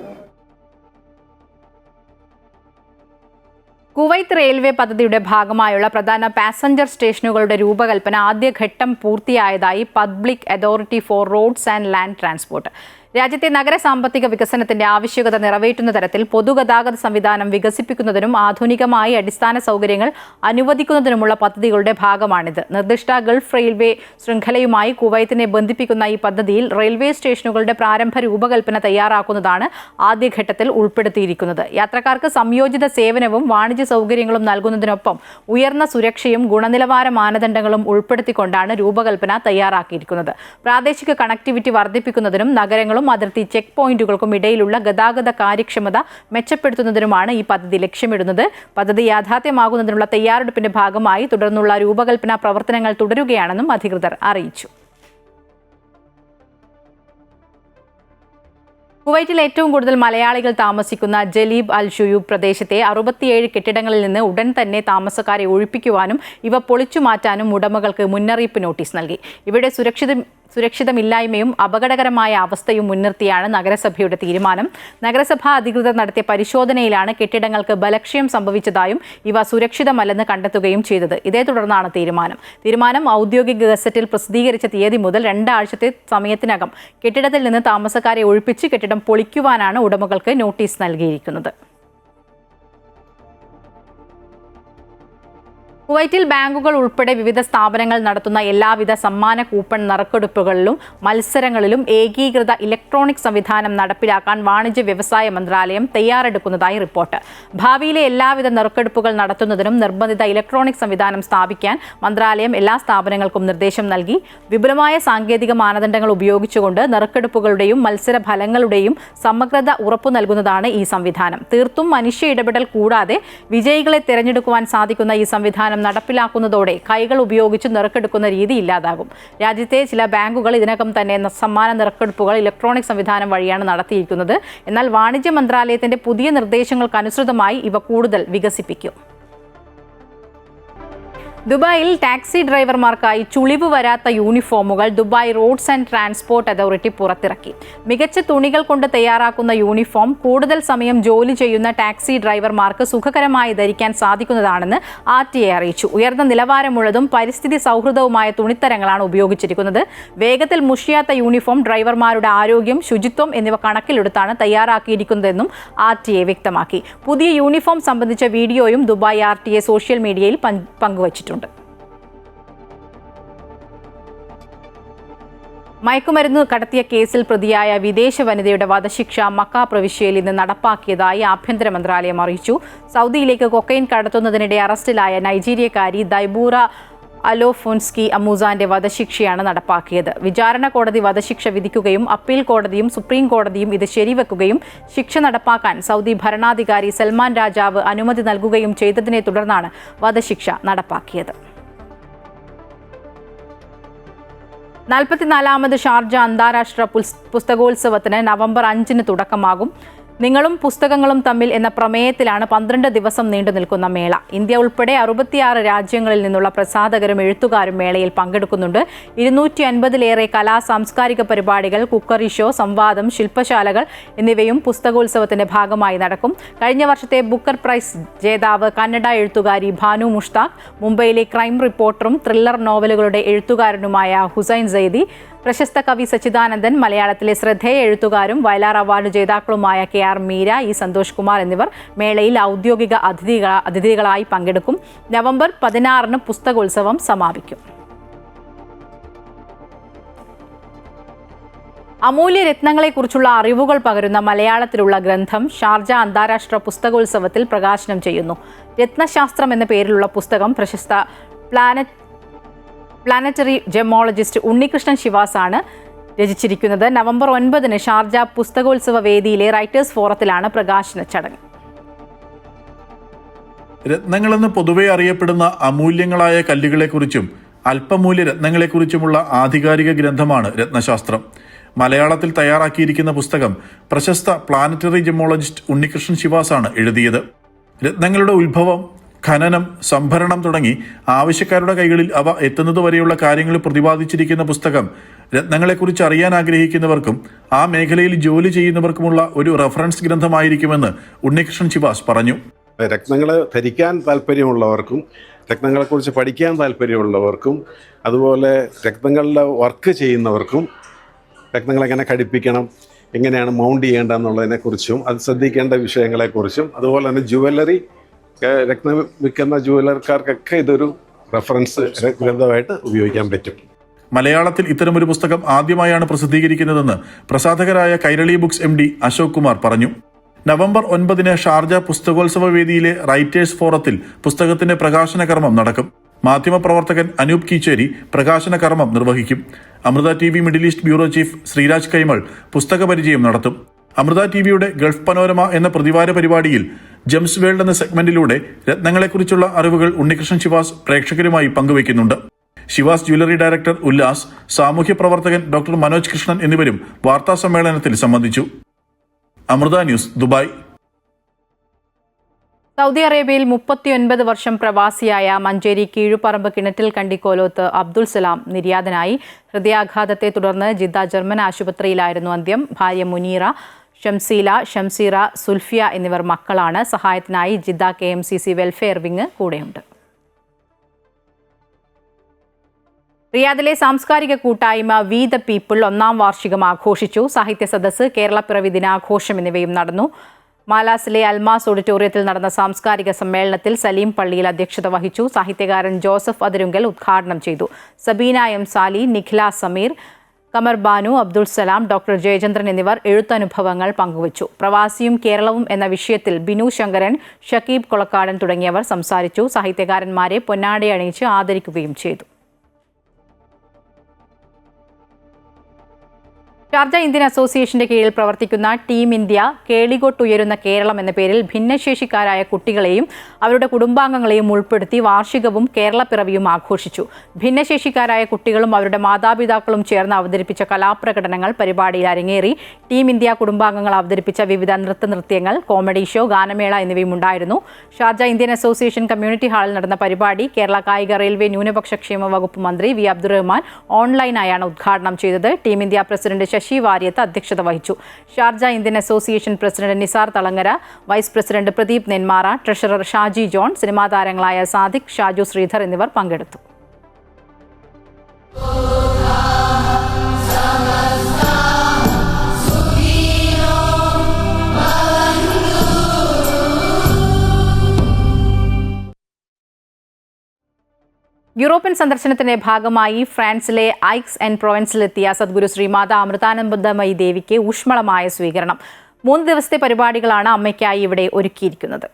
കുവൈത്ത് റെയിൽവേ പദ്ധതിയുടെ ഭാഗമായുള്ള പ്രധാന പാസഞ്ചർ സ്റ്റേഷനുകളുടെ രൂപകൽപ്പന ആദ്യഘട്ടം പൂർത്തിയായതായി public authority for roads and land transport. രാജ്യത്തെ നഗര സാമ്പത്തിക വികസനത്തിന്റെ ആവശ്യകത നിറവേറ്റുന്ന തരത്തിൽ പൊതുഗതാഗത സംവിധാനം വികസിപ്പിക്കുന്നതിനും ആധുനികമായി അടിസ്ഥാന സൗകര്യങ്ങൾ അനുവദിക്കുന്നതിനുമുള്ള പദ്ധതികളുടെ ഭാഗമാണിത്. നിർദ്ദിഷ്ട ഗൾഫ് റെയിൽവേ ശൃംഖലയുമായി കുവൈത്തിനെ ബന്ധിപ്പിക്കുന്ന ഈ പദ്ധതിയിൽ റെയിൽവേ സ്റ്റേഷനുകളുടെ പ്രാരംഭ രൂപകൽപ്പന തയ്യാറാക്കുന്നതാണ് ആദ്യഘട്ടത്തിൽ ഉൾപ്പെടുത്തിയിരിക്കുന്നത്. യാത്രക്കാർക്ക് സംയോജിത സേവനവും വാണിജ്യ സൗകര്യങ്ങളും നൽകുന്നതിനൊപ്പം ഉയർന്ന സുരക്ഷയും ഗുണനിലവാര മാനദണ്ഡങ്ങളും ഉൾപ്പെടുത്തിക്കൊണ്ടാണ് രൂപകൽപ്പന തയ്യാറാക്കിയിരിക്കുന്നത്. പ്രാദേശിക കണക്ടിവിറ്റി വർദ്ധിപ്പിക്കുന്നതിനും നഗരങ്ങളും അതിർത്തി ചെക്ക് പോയിന്റുകൾക്കും ഇടയിലുള്ള ഗതാഗത കാര്യക്ഷമത മെച്ചപ്പെടുത്തുന്നതിനുമാണ് ഈ പദ്ധതി ലക്ഷ്യമിടുന്നത്. പദ്ധതി യാഥാർത്ഥ്യമാകുന്നതിനുള്ള തയ്യാറെടുപ്പിന്റെ ഭാഗമായി തുടർന്നുള്ള രൂപകൽപ്പന പ്രവർത്തനങ്ങൾ തുടരുകയാണെന്നും അധികൃതർ അറിയിച്ചു. കുവൈറ്റിൽ ഏറ്റവും കൂടുതൽ മലയാളികൾ താമസിക്കുന്ന ജലീബ് അൽ ഷുയൂബ് പ്രദേശത്തെ 67 കെട്ടിടങ്ങളിൽ നിന്ന് ഉടൻ തന്നെ താമസക്കാരെ ഒഴിപ്പിക്കുവാനും ഇവ പൊളിച്ചു മാറ്റാനും ഉടമകൾക്ക് മുന്നറിയിപ്പ് നോട്ടീസ് നൽകി. ഇവിടെ സുരക്ഷിതമില്ലായ്മയും അപകടകരമായ അവസ്ഥയും മുൻനിർത്തിയാണ് നഗരസഭയുടെ തീരുമാനം. നഗരസഭാ അധികൃതർ നടത്തിയ പരിശോധനയിലാണ് കെട്ടിടങ്ങൾക്ക് ബലക്ഷയം സംഭവിച്ചതായും ഇവ സുരക്ഷിതമല്ലെന്ന് കണ്ടെത്തുകയും ചെയ്തത്. ഇതേ തുടർന്നാണ് തീരുമാനം ഔദ്യോഗിക ഗസറ്റിൽ പ്രസിദ്ധീകരിച്ച തീയതി മുതൽ 2 ആഴ്ചത്തെ സമയത്തിനകം കെട്ടിടത്തിൽ നിന്ന് താമസക്കാരെ ഒഴിപ്പിച്ച് കെട്ടിടം പൊളിക്കുവാനാണ് ഉടമകൾക്ക് നോട്ടീസ് നൽകിയിരിക്കുന്നത്. കുവൈറ്റിൽ ബാങ്കുകൾ ഉൾപ്പെടെ വിവിധ സ്ഥാപനങ്ങൾ നടത്തുന്ന എല്ലാവിധ സമ്മാന കൂപ്പൺ നറുക്കെടുപ്പുകളിലും മത്സരങ്ങളിലും ഏകീകൃത ഇലക്ട്രോണിക് സംവിധാനം നടപ്പിലാക്കാൻ വാണിജ്യ വ്യവസായ മന്ത്രാലയം തയ്യാറെടുക്കുന്നതായി റിപ്പോർട്ട്. ഭാവിയിലെ എല്ലാവിധ നറുക്കെടുപ്പുകൾ നടത്തുന്നതിനും നിർബന്ധിത ഇലക്ട്രോണിക് സംവിധാനം സ്ഥാപിക്കാൻ മന്ത്രാലയം എല്ലാ സ്ഥാപനങ്ങൾക്കും നിർദ്ദേശം നൽകി. വിപുലമായ സാങ്കേതിക മാനദണ്ഡങ്ങൾ ഉപയോഗിച്ചുകൊണ്ട് നറുക്കെടുപ്പുകളുടെയും മത്സര ഫലങ്ങളുടെയും സമഗ്രത ഉറപ്പു നൽകുന്നതാണ് ഈ സംവിധാനം. തീർത്തും മനുഷ്യ ഇടപെടൽ കൂടാതെ വിജയികളെ തിരഞ്ഞെടുക്കുവാൻ സാധിക്കുന്ന ഈ സംവിധാനം നടപ്പിലാക്കുന്നതോടെ കൈകൾ ഉപയോഗിച്ച് നറുക്കെടുക്കുന്ന രീതി ഇല്ലാതാകും. രാജ്യത്തെ ചില ബാങ്കുകൾ ഇതിനകം തന്നെ സമ്മാന നറുക്കെടുപ്പുകൾ ഇലക്ട്രോണിക് സംവിധാനം വഴിയാണ് നടത്തിയിരിക്കുന്നത്. എന്നാൽ വാണിജ്യ മന്ത്രാലയത്തിന്റെ പുതിയ നിർദ്ദേശങ്ങൾക്കനുസൃതമായി ഇവ കൂടുതൽ വികസിപ്പിക്കും. ദുബായിൽ ടാക്സി ഡ്രൈവർമാർക്കായി ചുളിവ് വരാത്ത യൂണിഫോമുകൾ Dubai roads and transport authority പുറത്തിറക്കി. മികച്ച തുണികൾ കൊണ്ട് തയ്യാറാക്കുന്ന യൂണിഫോം കൂടുതൽ സമയം ജോലി ചെയ്യുന്ന ടാക്സി ഡ്രൈവർമാർക്ക് സുഖകരമായി ധരിക്കാൻ സാധിക്കുന്നതാണെന്ന് RTA അറിയിച്ചു. ഉയർന്ന നിലവാരമുള്ളതും പരിസ്ഥിതി സൗഹൃദവുമായ തുണിത്തരങ്ങളാണ് ഉപയോഗിച്ചിരിക്കുന്നത്. വേഗത്തിൽ മുഷിയാത്ത യൂണിഫോം ഡ്രൈവർമാരുടെ ആരോഗ്യം, ശുചിത്വം എന്നിവ കണക്കിലെടുത്താണ് തയ്യാറാക്കിയിരിക്കുന്നതെന്നും RTA വ്യക്തമാക്കി. പുതിയ യൂണിഫോം സംബന്ധിച്ച വീഡിയോയും ദുബായ് RTA സോഷ്യൽ മീഡിയയിൽ പങ്കുവച്ചിട്ടുണ്ട്. മയക്കുമരുന്ന് കടത്തിയ കേസിൽ പ്രതിയായ വിദേശ വനിതയുടെ വധശിക്ഷ മക്ക പ്രവിശ്യയിൽ ഇന്ന് നടപ്പാക്കിയതായി ആഭ്യന്തര മന്ത്രാലയം അറിയിച്ചു. സൗദിയിലേക്ക് കൊക്കൈൻ കടത്തുന്നതിനിടെ അറസ്റ്റിലായ നൈജീരിയക്കാരി ദൈബൂറ അലോഫോൻസ്കി അമൂസാന്റെ വധശിക്ഷയാണ് നടപ്പാക്കിയത്. വിചാരണ കോടതി വധശിക്ഷ വിധിക്കുകയും അപ്പീൽ കോടതിയും സുപ്രീം കോടതിയും ഇത് ശരിവെക്കുകയും ശിക്ഷ നടപ്പാക്കാൻ സൗദി ഭരണാധികാരി സൽമാൻ രാജാവ് അനുമതി നൽകുകയും ചെയ്തതിനെ തുടർന്നാണ് വധശിക്ഷ നടപ്പാക്കിയത്. 44ാമത് ഷാർജ അന്താരാഷ്ട്ര പുസ്തകോത്സവത്തിന് നവംബർ 5-ന് തുടക്കമാകും. നിങ്ങളും പുസ്തകങ്ങളും തമ്മിൽ എന്ന പ്രമേയത്തിലാണ് 12 ദിവസം നീണ്ടു നിൽക്കുന്ന മേള. ഇന്ത്യ ഉൾപ്പെടെ 66 രാജ്യങ്ങളിൽ നിന്നുള്ള പ്രസാധകരും എഴുത്തുകാരും മേളയിൽ പങ്കെടുക്കുന്നുണ്ട്. 250-ലേറെ കലാ സാംസ്കാരിക പരിപാടികൾ, കുക്കറി ഷോ, സംവാദം, ശില്പശാലകൾ എന്നിവയും പുസ്തകോത്സവത്തിന്റെ ഭാഗമായി നടക്കും. കഴിഞ്ഞ വർഷത്തെ ബുക്കർ പ്രൈസ് ജേതാവ് കന്നഡ എഴുത്തുകാരി ഭാനു മുഷ്താഖ്, മുംബൈയിലെ ക്രൈം റിപ്പോർട്ടറും ത്രില്ലർ നോവലുകളുടെ എഴുത്തുകാരനുമായ ഹുസൈൻ സൈദി, പ്രശസ്ത കവി സച്ചിദാനന്ദൻ, മലയാളത്തിലെ ശ്രദ്ധേയ എഴുത്തുകാരും വയലാർ അവാർഡ് ജേതാക്കളുമായ KR മീര, സന്തോഷ് കുമാർ എന്നിവർ മേളയിൽ ഔദ്യോഗിക അതിഥികളായി പങ്കെടുക്കും. നവംബർ 16-ന് പുസ്തകോത്സവം സമാപിക്കും. അമൂല്യ രത്നങ്ങളെക്കുറിച്ചുള്ള അറിവുകൾ പകരുന്ന മലയാളത്തിലുള്ള ഗ്രന്ഥം ഷാർജ അന്താരാഷ്ട്ര പുസ്തകോത്സവത്തിൽ പ്രകാശനം ചെയ്യുന്നു. രത്നശാസ്ത്രം എന്ന പേരിലുള്ള പുസ്തകം പ്രശസ്ത പ്ലാനറ്ററി ജെമോളജിസ്റ്റ് ഉണ്ണികൃഷ്ണൻ ശിവാസാണ് രചിച്ചിരിക്കുന്നത്. നവംബർ 9 ഷാർജ പുസ്തകോത്സവ വേദിയിലെ റൈറ്റേഴ്സ് ഫോറത്തിലാണ് പ്രകാശന ചടങ്ങ്. രത്നങ്ങളെന്ന് പൊതുവെ അറിയപ്പെടുന്ന അമൂല്യങ്ങളായ കല്ലുകളെക്കുറിച്ചും അല്പമൂല്യ രത്നങ്ങളെക്കുറിച്ചുമുള്ള ആധികാരിക ഗ്രന്ഥമാണ് രത്നശാസ്ത്രം. മലയാളത്തിൽ തയ്യാറാക്കിയിരിക്കുന്ന പുസ്തകം പ്രശസ്ത പ്ലാനറ്ററി ജെമോളജിസ്റ്റ് ഉണ്ണികൃഷ്ണൻ ശിവാസാണ് എഴുതിയത്. രത്നങ്ങളുടെ ഉത്ഭവം, ഖനനം, സംഭരണം തുടങ്ങി ആവശ്യക്കാരുടെ കൈകളിൽ അവ എത്തുന്നതുവരെയുള്ള കാര്യങ്ങൾ പ്രതിപാദിച്ചിരിക്കുന്ന പുസ്തകം രത്നങ്ങളെക്കുറിച്ച് അറിയാൻ ആഗ്രഹിക്കുന്നവർക്കും ആ മേഖലയിൽ ജോലി ചെയ്യുന്നവർക്കുമുള്ള ഒരു റഫറൻസ് ഗ്രന്ഥമായിരിക്കുമെന്ന് ഉണ്ണികൃഷ്ണൻ ശിവാസ് പറഞ്ഞു. രത്നങ്ങൾ ധരിക്കാൻ താല്പര്യമുള്ളവർക്കും രത്നങ്ങളെക്കുറിച്ച് പഠിക്കാൻ താല്പര്യമുള്ളവർക്കും അതുപോലെ രത്നങ്ങളുടെ വർക്ക് ചെയ്യുന്നവർക്കും രത്നങ്ങളെങ്ങനെ ഘടിപ്പിക്കണം, എങ്ങനെയാണ് മൗണ്ട് ചെയ്യേണ്ടതെന്നുള്ളതിനെക്കുറിച്ചും അത് ശ്രദ്ധിക്കേണ്ട വിഷയങ്ങളെക്കുറിച്ചും അതുപോലെ തന്നെ ജുവല്ലറി രത്നം വിൽക്കുന്ന ജുവലർക്കാർക്കൊക്കെ ഇതൊരു റെഫറൻസ് ഗ്രന്ഥമായിട്ട് ഉപയോഗിക്കാൻ പറ്റും. മലയാളത്തിൽ ഇത്തരമൊരു പുസ്തകം ആദ്യമായാണ് പ്രസിദ്ധീകരിക്കുന്നതെന്ന് പ്രസാധകരായ കൈരളി ബുക്സ് MD അശോക് കുമാർ പറഞ്ഞു. നവംബർ 9 ഷാർജ പുസ്തകോത്സവ വേദിയിലെ റൈറ്റേഴ്സ് ഫോറത്തിൽ പുസ്തകത്തിന്റെ പ്രകാശന കർമ്മം നടക്കും. മാധ്യമപ്രവർത്തകൻ അനൂപ് കീച്ചേരി പ്രകാശന കർമ്മം നിർവഹിക്കും. Amrita TV middle east bureau chief Sreeraj Kaimal പുസ്തക പരിചയം നടത്തും. അമൃത TVയുടെ ഗൾഫ് പനോരമ എന്ന പ്രതിവാര പരിപാടിയിൽ ജെംസ് വേൾഡ് എന്ന സെഗ്മെന്റിലൂടെ രത്നങ്ങളെക്കുറിച്ചുള്ള അറിവുകൾ ഉണ്ണികൃഷ്ണൻ ശിവാസ് പ്രേക്ഷകരുമായി പങ്കുവയ്ക്കുന്നുണ്ട്. ശിവാസ് ജ്വല്ലറി ഡയറക്ടർ ഉല്ലാസ്, സാമൂഹ്യ പ്രവർത്തകൻ ഡോക്ടർ മനോജ് കൃഷ്ണൻ എന്നിവരും വാർത്താ സമ്മേളനത്തിൽ സംബന്ധിച്ചു. Amrita news, Dubai. സൗദി അറേബ്യയിൽ 39 വർഷം പ്രവാസിയായ മഞ്ചേരി കീഴുപറമ്പ് കിണറ്റിൽ കണ്ടിക്കോലോത്ത് അബ്ദുൾ സലാം നിര്യാതനായി. ഹൃദയാഘാതത്തെ തുടർന്ന് ജിദ്ദ ജർമ്മൻ ആശുപത്രിയിലായിരുന്നു അന്ത്യം. ഭാര്യ മുനീറ, ഷംസീറ, സുൽഫിയ എന്നിവർ മക്കളാണ്. സഹായത്തിനായി ജിദ്ദ KMCC വെൽഫെയർ വിങ് കൂടെയുണ്ട്. റിയാദിലെ സാംസ്കാരിക കൂട്ടായ്മ വി ദ പീപ്പിൾ 1ാം വാർഷികം ആഘോഷിച്ചു. സാഹിത്യ സദസ്സ്, കേരളപ്പിറവി ദിനാഘോഷം എന്നിവയും നടന്നു. മാലാസിലെ അൽമാസ് ഓഡിറ്റോറിയത്തിൽ നടന്ന സാംസ്കാരിക സമ്മേളനത്തിൽ സലീം പള്ളിയിൽ അധ്യക്ഷത വഹിച്ചു. സാഹിത്യകാരൻ ജോസഫ് അതിരുങ്കൽ ഉദ്ഘാടനം ചെയ്തു. Sabeena M Sally, Nikhila Sameer, കമർ Banu, Abdul Salam, doctor Jayachandran എന്നിവർ എഴുത്തനുഭവങ്ങൾ പങ്കുവച്ചു. പ്രവാസിയും കേരളവും എന്ന വിഷയത്തിൽ ബിനു ശങ്കരൻ, ഷക്കീബ് കൊളക്കാടൻ തുടങ്ങിയവർ സംസാരിച്ചു. സാഹിത്യകാരന്മാരെ പൊന്നാടയണിയിച്ച് ആദരിക്കുകയും ചെയ്തു. ഷാർജ ഇന്ത്യൻ അസോസിയേഷന്റെ കീഴിൽ പ്രവർത്തിക്കുന്ന ടീം ഇന്ത്യ കേളികൊട്ടുയരുന്ന കേരളം എന്ന പേരിൽ ഭിന്നശേഷിക്കാരായ കുട്ടികളെയും അവരുടെ കുടുംബാംഗങ്ങളെയും ഉൾപ്പെടുത്തി വാർഷികവും കേരളപ്പിറവിയും ആഘോഷിച്ചു. ഭിന്നശേഷിക്കാരായ കുട്ടികളും അവരുടെ മാതാപിതാക്കളും ചേർന്ന് അവതരിപ്പിച്ച കലാപ്രകടനങ്ങൾ പരിപാടിയിൽ അരങ്ങേറി. ടീം ഇന്ത്യ കുടുംബാംഗങ്ങൾ അവതരിപ്പിച്ച വിവിധ നൃത്യങ്ങൾ, കോമഡി ഷോ, ഗാനമേള എന്നിവയും ഉണ്ടായിരുന്നു. ഷാർജ ഇന്ത്യൻ അസോസിയേഷൻ കമ്മ്യൂണിറ്റി ഹാളിൽ നടന്ന പരിപാടി കേരള കായിക, റെയിൽവേ, ന്യൂനപക്ഷ ക്ഷേമ വകുപ്പ് മന്ത്രി വി അബ്ദുറഹ്മാൻ ഓൺലൈനായാണ് ഉദ്ഘാടനം ചെയ്തത്. Team India president Shashi Variyath അധ്യക്ഷത വഹിച്ചു. Sharjah Indian association president Nisar Thalangara, vice president Pradeep Nenmara, treasurer Shaji John, സിനിമാ താരങ്ങളായ സാദിഖ്, ഷാജു ശ്രീധർ എന്നിവർ പങ്കെടുത്തു. യൂറോപ്യൻ സന്ദർശനത്തിന്റെ ഭാഗമായി ഫ്രാൻസിലെ ഐക്സ് ആൻഡ് പ്രൊവൻസിലെത്തിയ സദ്ഗുരു ശ്രീമാത അമൃതാനന്ദമയി ദേവിക്ക് ഊഷ്മളമായ സ്വീകരണം. 3 ദിവസത്തെ പരിപാടികളാണ് അമ്മയ്ക്കായി ഇവിടെ ഒരുക്കിയിരിക്കുന്നത്.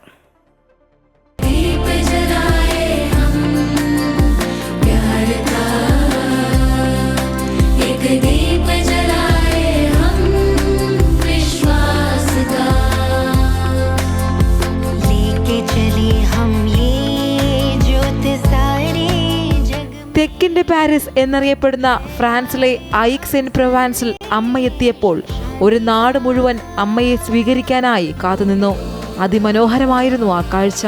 തെക്കിന്റെ പാരീസ് എന്നറിയപ്പെടുന്ന ഫ്രാൻസിലെ ഐക്സ് ആൻഡ് പ്രൊവാൻസിൽ അമ്മ എത്തിയപ്പോൾ ഒരു നാട് മുഴുവൻ അമ്മയെ സ്വീകരിക്കാനായി കാത്തുനിന്നു. അതിമനോഹരമായിരുന്നു ആ കാഴ്ച.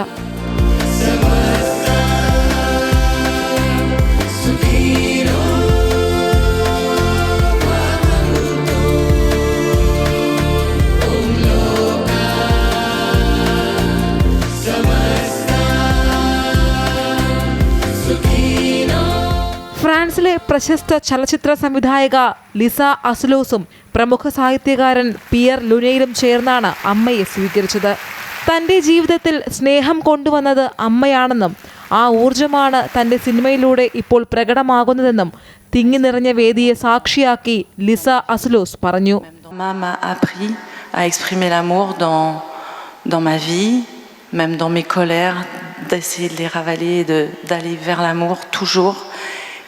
ഫ്രാൻസിലെ പ്രശസ്ത ചലച്ചിത്ര സംവിധായക ലിസ അസ്ലോസും പ്രമുഖ സാഹിത്യകാരൻ പിയർ ലുനയിലും ചേർന്നാണ് അമ്മയെ സ്വീകരിച്ചത്. തൻ്റെ ജീവിതത്തിൽ സ്നേഹം കൊണ്ടുവന്നത് അമ്മയാണെന്നും ആ ഊർജമാണ് തൻ്റെ സിനിമയിലൂടെ ഇപ്പോൾ പ്രകടമാകുന്നതെന്നും തിങ്ങി നിറഞ്ഞ വേദിയെ സാക്ഷിയാക്കി ലിസ അസ്ലോസ് പറഞ്ഞു. même dans mes colères, d'essayer de les ravaler, d'aller vers l'amour toujours.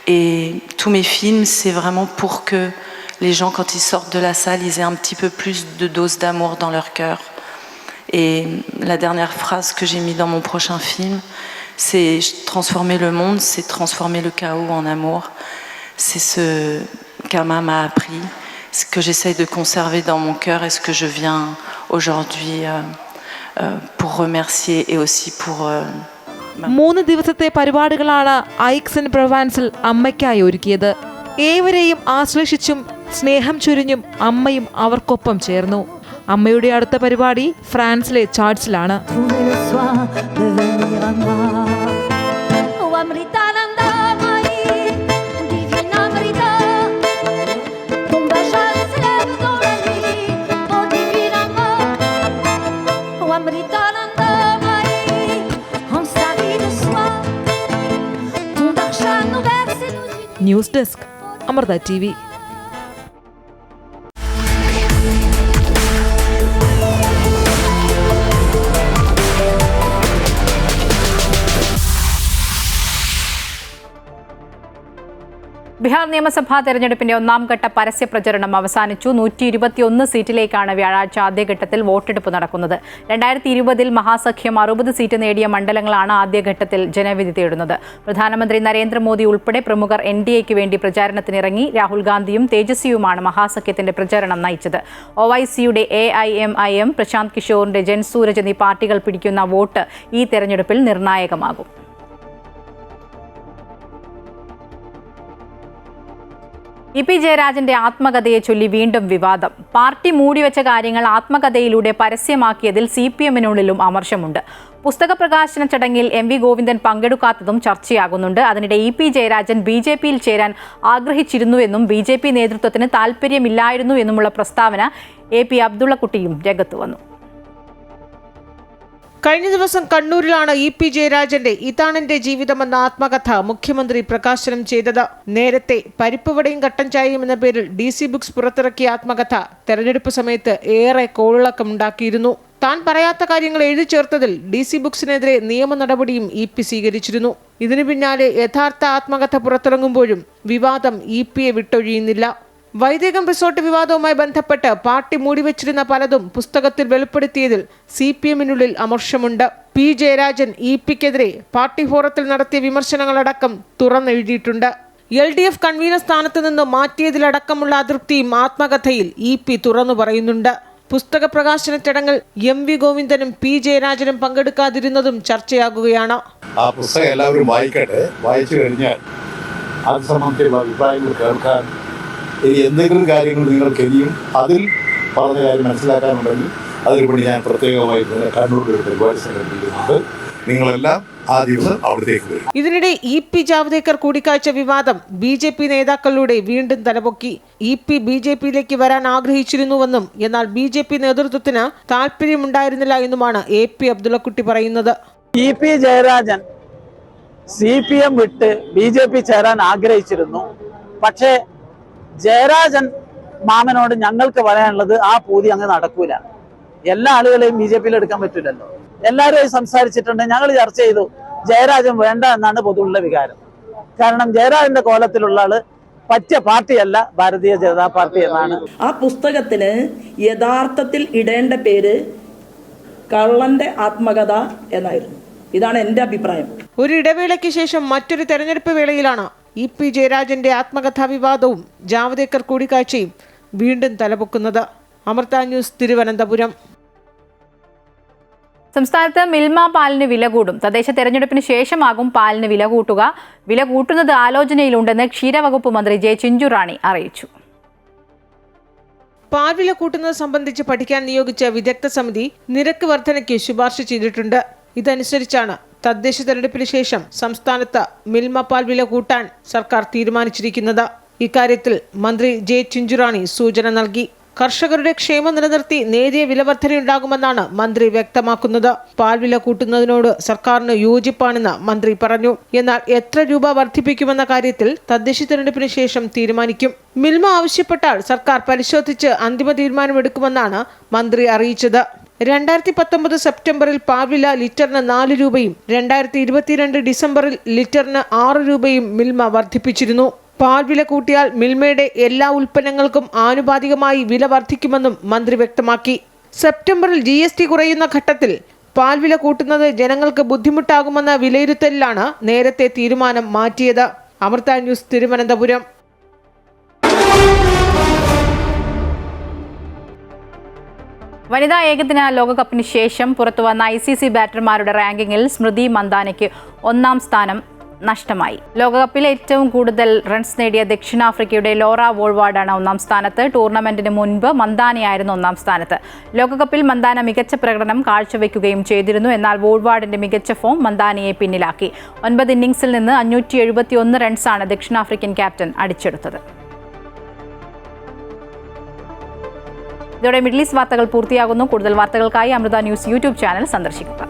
Et tous mes films, c'est vraiment pour que les gens, quand ils sortent de la salle, ils aient un petit peu plus de dose d'amour dans leur cœur. Et la dernière phrase que j'ai mise dans mon prochain film, c'est transformer le monde, c'est transformer le chaos en amour. C'est ce qu'Ama m'a appris, ce que j'essaye de conserver dans mon cœur et ce que je viens aujourd'hui pour remercier et aussi pour... 3 ദിവസത്തെ പരിപാടികളാണ് Aix in പ്രൊവാൻസിൽ അമ്മയ്ക്കായി ഒരുക്കിയത്. ഏവരെയും ആശ്ലേഷിച്ചും സ്നേഹം ചൊരിഞ്ഞും അമ്മയും അവർക്കൊപ്പം ചേർന്നു. അമ്മയുടെ അടുത്ത പരിപാടി ഫ്രാൻസിലെ ചാർട്സിലാണ്. News desk Amrita TV. Bihar നിയമസഭാ തെരഞ്ഞെടുപ്പിന്റെ 1ാം ഘട്ട പരസ്യ പ്രചരണം അവസാനിച്ചു. 121 സീറ്റിലേക്കാണ് വ്യാഴാഴ്ച ആദ്യഘട്ടത്തിൽ വോട്ടെടുപ്പ് നടക്കുന്നത്. 2020 മഹാസഖ്യം 60 സീറ്റ് നേടിയ മണ്ഡലങ്ങളാണ് ആദ്യഘട്ടത്തിൽ ജനവിധി തേടുന്നത്. പ്രധാനമന്ത്രി നരേന്ദ്രമോദി ഉൾപ്പെടെ പ്രമുഖർ NDAയ്ക്ക് വേണ്ടി പ്രചാരണത്തിനിറങ്ങി. രാഹുൽ ഗാന്ധിയും തേജസ്വിയുമാണ് മഹാസഖ്യത്തിന്റെ പ്രചാരണം നയിച്ചത്. OICയുടെ AIMIM, പ്രശാന്ത് കിഷോറിന്റെ ജൻസൂരജ് എന്നീ പാർട്ടികൾ പിടിക്കുന്ന വോട്ട് ഈ തെരഞ്ഞെടുപ്പിൽ നിർണായകമാകും. EP ജയരാജന്റെ ആത്മകഥയെ ചൊല്ലി വീണ്ടും വിവാദം. പാർട്ടി മൂടിവെച്ച കാര്യങ്ങൾ ആത്മകഥയിലൂടെ പരസ്യമാക്കിയതിൽ CPMനുള്ളിലും അമർഷമുണ്ട്. പുസ്തക പ്രകാശന ചടങ്ങിൽ MV ഗോവിന്ദൻ പങ്കെടുക്കാത്തതും ചർച്ചയാകുന്നുണ്ട്. അതിനിടെ EP ജയരാജൻ BJPയിൽ ചേരാൻ ആഗ്രഹിച്ചിരുന്നുവെന്നും BJP നേതൃത്വത്തിന് താൽപ്പര്യമില്ലായിരുന്നു എന്നുമുള്ള പ്രസ്താവന AP അബ്ദുള്ളക്കുട്ടിയും രംഗത്ത് വന്നു. കഴിഞ്ഞ ദിവസം കണ്ണൂരിലാണ് EP ജയരാജന്റെ ഇതാണെന്റെ ജീവിതമെന്ന ആത്മകഥ മുഖ്യമന്ത്രി പ്രകാശനം ചെയ്തത്. നേരത്തെ പരിപ്പുവടയും കട്ടൻ ചായയും എന്ന പേരിൽ DC ബുക്സ് പുറത്തിറക്കിയ ആത്മകഥ തെരഞ്ഞെടുപ്പ് സമയത്ത് ഏറെ കോളിളക്കമുണ്ടാക്കിയിരുന്നു. താൻ പറയാത്ത കാര്യങ്ങൾ എഴുതി ചേർത്തതിൽ DC ബുക്സിനെതിരെ നിയമ നടപടിയും EP സ്വീകരിച്ചിരുന്നു. ഇതിനു പിന്നാലെ യഥാർത്ഥ ആത്മകഥ പുറത്തിറങ്ങുമ്പോഴും വിവാദം EPയെ വിട്ടൊഴിയുന്നില്ല. വൈദേകം റിസോർട്ട് വിവാദവുമായി ബന്ധപ്പെട്ട് പാർട്ടി മൂടിവെച്ചിരുന്ന പലതും പുസ്തകത്തിൽ വെളിപ്പെടുത്തിയതിൽ CPMനുള്ളിൽ അമർഷമുണ്ട്. P ജയരാജൻ EPക്കെതിരെ പാർട്ടി ഫോറത്തിൽ നടത്തിയ വിമർശനങ്ങളടക്കം തുറന്നെഴുതിയിട്ടുണ്ട്. LDF കൺവീനർ സ്ഥാനത്ത് നിന്ന് മാറ്റിയതിലടക്കമുള്ള അതൃപ്തിയും ആത്മകഥയിൽ EP തുറന്നു പറയുന്നുണ്ട്. പുസ്തക പ്രകാശന ചടങ്ങിൽ MV ഗോവിന്ദനും P ജയരാജനും പങ്കെടുക്കാതിരുന്നതും ചർച്ചയാകുകയാണ്. ആ പുസ്തകം എല്ലാവരും വായിക്കട്ടെ. വായിച്ചു കഴിഞ്ഞാൽ അത് സംബന്ധിച്ചുള്ള അഭിപ്രായങ്ങൾ കേൾക്കാൻ എന്തെങ്കിലും കാര്യങ്ങൾ നിങ്ങൾക്ക് ഇനിയും അതിൽ പറഞ്ഞ കാര്യം മനസ്സിലാക്കാനുണ്ടെങ്കിൽ അതിനുവേണ്ടി ഞാൻ പ്രത്യേകമായി കണ്ണൂരിൽ ഒരു പരിപാടി സംഘടിപ്പിക്കുന്നുണ്ട്. നിങ്ങളെല്ലാം ആ ദിവസം അവിടത്തേക്ക് വരും. ഇതിനിടെ EP ജാവ്ദേക്കർ കൂടിക്കാഴ്ച വിവാദം BJP നേതാക്കളിലൂടെ വീണ്ടും തലപൊക്കി. EP BJPയിലേക്ക് വരാൻ ആഗ്രഹിച്ചിരുന്നുവെന്നും എന്നാൽ BJP നേതൃത്വത്തിന് താല്പര്യമുണ്ടായിരുന്നില്ല എന്നുമാണ് AP അബ്ദുള്ളക്കുട്ടി പറയുന്നത്. EP ജയരാജൻ CPM വിട്ട് BJP ചേരാൻ ആഗ്രഹിച്ചിരുന്നു. പക്ഷേ ജയരാജൻ മാമനോട് ഞങ്ങൾക്ക് പറയാനുള്ളത് ആ പൂതി അങ്ങ് നടക്കൂല. എല്ലാ ആളുകളെയും BJPയിൽ എടുക്കാൻ പറ്റില്ലല്ലോ. എല്ലാവരും സംസാരിച്ചിട്ടുണ്ട്, ഞങ്ങൾ ചർച്ച ചെയ്തു. ജയരാജൻ വേണ്ട എന്നാണ് പൊതുവുള്ള വികാരം. കാരണം ജയരാജന്റെ കോലത്തിലുള്ള ആള് പറ്റിയ പാർട്ടിയല്ല ഭാരതീയ ജനതാ പാർട്ടി എന്നാണ്. ആ പുസ്തകത്തിന് യഥാർത്ഥത്തിൽ ഇടേണ്ട പേര് കള്ളന്റെ ആത്മകഥ എന്നായിരുന്നു. ഇതാണ് എൻ്റെ അഭിപ്രായം. ഒരു ഇടവേളയ്ക്ക് ശേഷം മറ്റൊരു തെരഞ്ഞെടുപ്പ് വേളയിലാണ് EP ജയരാജന്റെ ആത്മകഥാ വിവാദവും ജാവ്ദേക്കർ കൂടിക്കാഴ്ചയും വീണ്ടും തലപൊക്കുന്നത്. അമൃത ന്യൂസ്, തിരുവനന്തപുരം. സംസ്ഥാനത്ത് മിൽമ പാലിന് വില കൂടും. തദ്ദേശ തെരഞ്ഞെടുപ്പിന് ശേഷമാകും പാലിന് വില കൂട്ടുക. വില കൂട്ടുന്നത് ആലോചനയിലുണ്ടെന്ന് ക്ഷീരവകുപ്പ് മന്ത്രി J. ചിഞ്ചുറാണി അറിയിച്ചു. പാൽ വില കൂട്ടുന്നത് സംബന്ധിച്ച് പഠിക്കാൻ നിയോഗിച്ച വിദഗ്ധ സമിതി നിരക്ക് വർധനയ്ക്ക് ശുപാർശ ചെയ്തിട്ടുണ്ട്. ഇതനുസരിച്ചാണ് തദ്ദേശ തെരഞ്ഞെടുപ്പിന് ശേഷം സംസ്ഥാനത്ത് മിൽമ പാൽ വില കൂട്ടാൻ സർക്കാർ തീരുമാനിച്ചിരിക്കുന്നത്. ഇക്കാര്യത്തിൽ മന്ത്രി J. ചിഞ്ചുറാണി സൂചന നൽകി. കർഷകരുടെ ക്ഷേമം നിലനിർത്തി നേരിയ വിലവർധനയുണ്ടാകുമെന്നാണ് മന്ത്രി വ്യക്തമാക്കുന്നത്. പാൽ വില കൂട്ടുന്നതിനോട് സർക്കാരിന് യോജിപ്പാണെന്ന് മന്ത്രി പറഞ്ഞു. എന്നാൽ എത്ര രൂപ വർദ്ധിപ്പിക്കുമെന്ന കാര്യത്തിൽ തദ്ദേശ തെരഞ്ഞെടുപ്പിന് ശേഷം തീരുമാനിക്കും. മിൽമ ആവശ്യപ്പെട്ടാൽ സർക്കാർ പരിശോധിച്ച് അന്തിമ തീരുമാനമെടുക്കുമെന്നാണ് മന്ത്രി അറിയിച്ചത്. 2019 സെപ്റ്റംബറിൽ പാൽവില ലിറ്ററിന് 4 രൂപയും 2022 ഡിസംബറിൽ ലിറ്ററിന് 6 രൂപയും മിൽമ വർദ്ധിപ്പിച്ചിരുന്നു. പാൽ വില കൂട്ടിയാൽ മിൽമയുടെ എല്ലാ ഉൽപ്പന്നങ്ങൾക്കും ആനുപാതികമായി വില വർദ്ധിക്കുമെന്നും മന്ത്രി വ്യക്തമാക്കി. സെപ്റ്റംബറിൽ GST കുറയുന്ന ഘട്ടത്തിൽ പാൽ വില കൂട്ടുന്നത് ജനങ്ങൾക്ക് ബുദ്ധിമുട്ടാകുമെന്ന വിലയിരുത്തലിലാണ് നേരത്തെ തീരുമാനം മാറ്റിയത്. അമൃത ന്യൂസ്, തിരുവനന്തപുരം. വനിതാ ഏകദിന ലോകകപ്പിന് ശേഷം പുറത്തുവന്ന ICC ബാറ്റർമാരുടെ റാങ്കിങ്ങിൽ സ്മൃതി മന്ദാനയ്ക്ക് 1ാം സ്ഥാനം നഷ്ടമായി. ലോകകപ്പിൽ ഏറ്റവും കൂടുതൽ റൺസ് നേടിയ ദക്ഷിണാഫ്രിക്കയുടെ ലോറ വോൾവാർഡാണ് 1ാം സ്ഥാനത്ത്. ടൂർണമെന്റിന് മുൻപ് മന്ദാനയായിരുന്നു 1ാം സ്ഥാനത്ത്. ലോകകപ്പിൽ മന്ദാന മികച്ച പ്രകടനം കാഴ്ചവെക്കുകയും ചെയ്തിരുന്നു. എന്നാൽ വോൾവാർഡിന്റെ മികച്ച ഫോം മന്ദാനയെ പിന്നിലാക്കി. 9 ഇന്നിംഗ്സിൽ നിന്ന് 571 റൺസാണ് ദക്ഷിണാഫ്രിക്കൻ ക്യാപ്റ്റൻ അടിച്ചെടുത്തത്. ഇതോടെ മിഡിൽ ഈസ്റ്റ് വാർത്തകൾ പൂർത്തിയാകുന്നു. കൂടുതൽ വാർത്തകൾക്കായി അമൃത ന്യൂസ് യൂട്യൂബ് ചാനൽ സന്ദർശിക്കുക.